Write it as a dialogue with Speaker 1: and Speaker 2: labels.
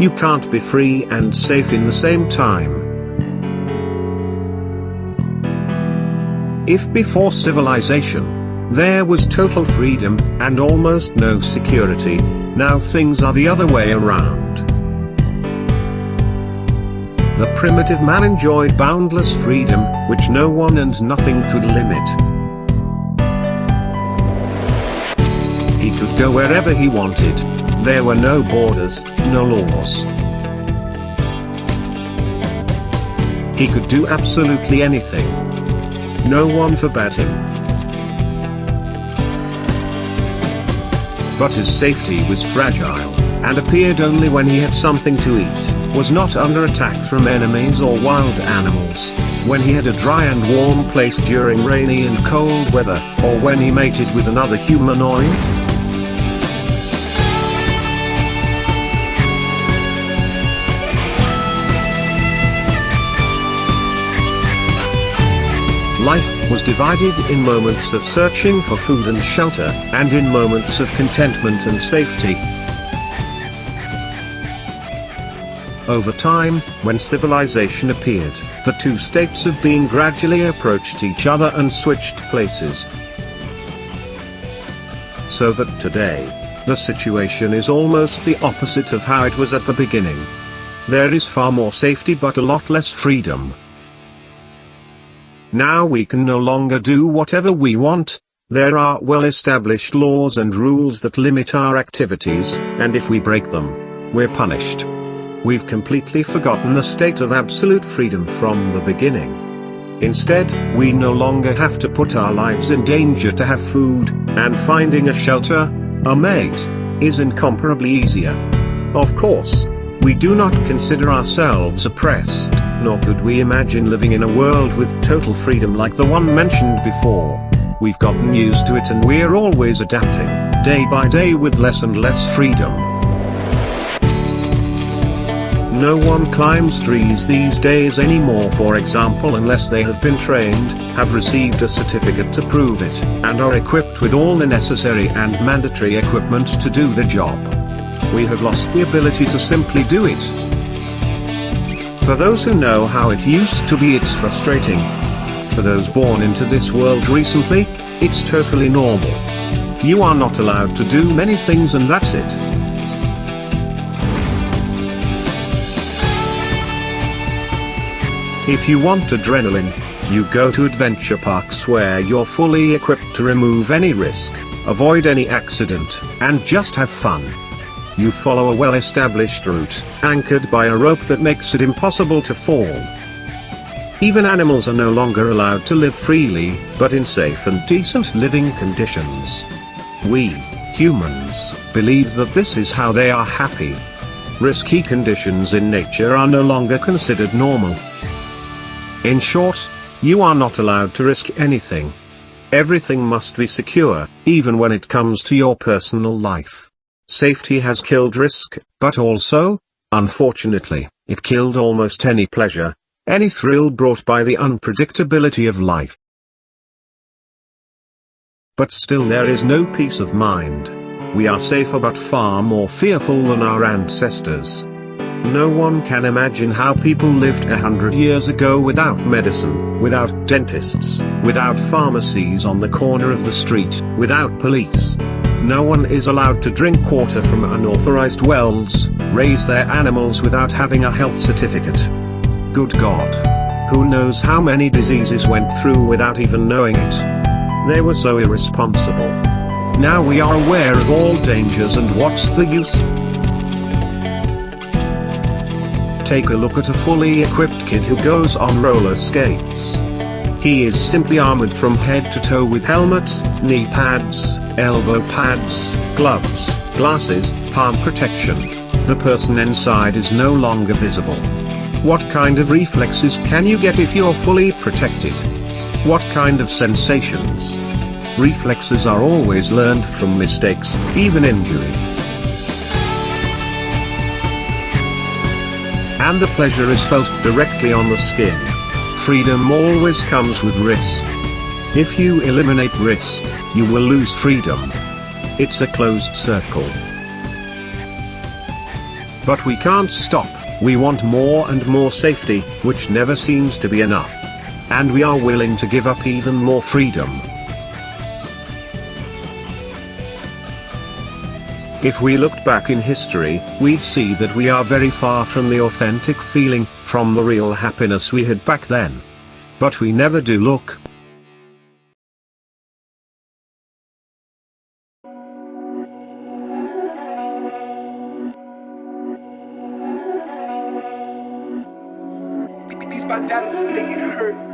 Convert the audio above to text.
Speaker 1: You can't be free and safe in the same time. If before civilization, there was total freedom, and almost no security, now things are the other way around. The primitive man enjoyed boundless freedom, which no one and nothing could limit. He could go wherever he wanted. There were no borders, no laws. He could do absolutely anything. No one forbade him. But his safety was fragile, and appeared only when he had something to eat, was not under attack from enemies or wild animals, when he had a dry and warm place during rainy and cold weather, or when he mated with another humanoid. Life was divided in moments of searching for food and shelter, and in moments of contentment and safety. Over time, when civilization appeared, the two states of being gradually approached each other and switched places. So that today, the situation is almost the opposite of how it was at the beginning. There is far more safety but a lot less freedom. Now we can no longer do whatever we want. There are well-established laws and rules that limit our activities, and if we break them, we're punished. We've completely forgotten the state of absolute freedom from the beginning. Instead, we no longer have to put our lives in danger to have food, and finding a shelter, a mate, is incomparably easier. Of course, we do not consider ourselves oppressed, nor could we imagine living in a world with total freedom like the one mentioned before. We've gotten used to it and we're always adapting, day by day with less and less freedom. No one climbs trees these days anymore, for example, unless they have been trained, have received a certificate to prove it, and are equipped with all the necessary and mandatory equipment to do the job. We have lost the ability to simply do it. For those who know how it used to be, it's frustrating. For those born into this world recently, it's totally normal. You are not allowed to do many things and that's it. If you want adrenaline, you go to adventure parks where you're fully equipped to remove any risk, avoid any accident, and just have fun. You follow a well-established route, anchored by a rope that makes it impossible to fall. Even animals are no longer allowed to live freely, but in safe and decent living conditions. We, humans, believe that this is how they are happy. Risky conditions in nature are no longer considered normal. In short, you are not allowed to risk anything. Everything must be secure, even when it comes to your personal life. Safety has killed risk, but also, unfortunately, it killed almost any pleasure, any thrill brought by the unpredictability of life. But still there is no peace of mind. We are safer but far more fearful than our ancestors. No one can imagine how people lived 100 years ago without medicine, without dentists, without pharmacies on the corner of the street, without police. No one is allowed to drink water from unauthorized wells, raise their animals without having a health certificate. Good God! Who knows how many diseases went through without even knowing it? They were so irresponsible. Now we are aware of all dangers, and what's the use? Take a look at a fully equipped kid who goes on roller skates. He is simply armored from head to toe with helmet, knee pads, elbow pads, gloves, glasses, palm protection. The person inside is no longer visible. What kind of reflexes can you get if you're fully protected? What kind of sensations? Reflexes are always learned from mistakes, even injury. And the pleasure is felt directly on the skin. Freedom always comes with risk. If you eliminate risk, you will lose freedom. It's a closed circle. But we can't stop, we want more and more safety, which never seems to be enough. And we are willing to give up even more freedom. If we looked back in history, we'd see that we are very far from the authentic feeling, from the real happiness we had back then. But we never do look.
Speaker 2: These my dollars make it hurt.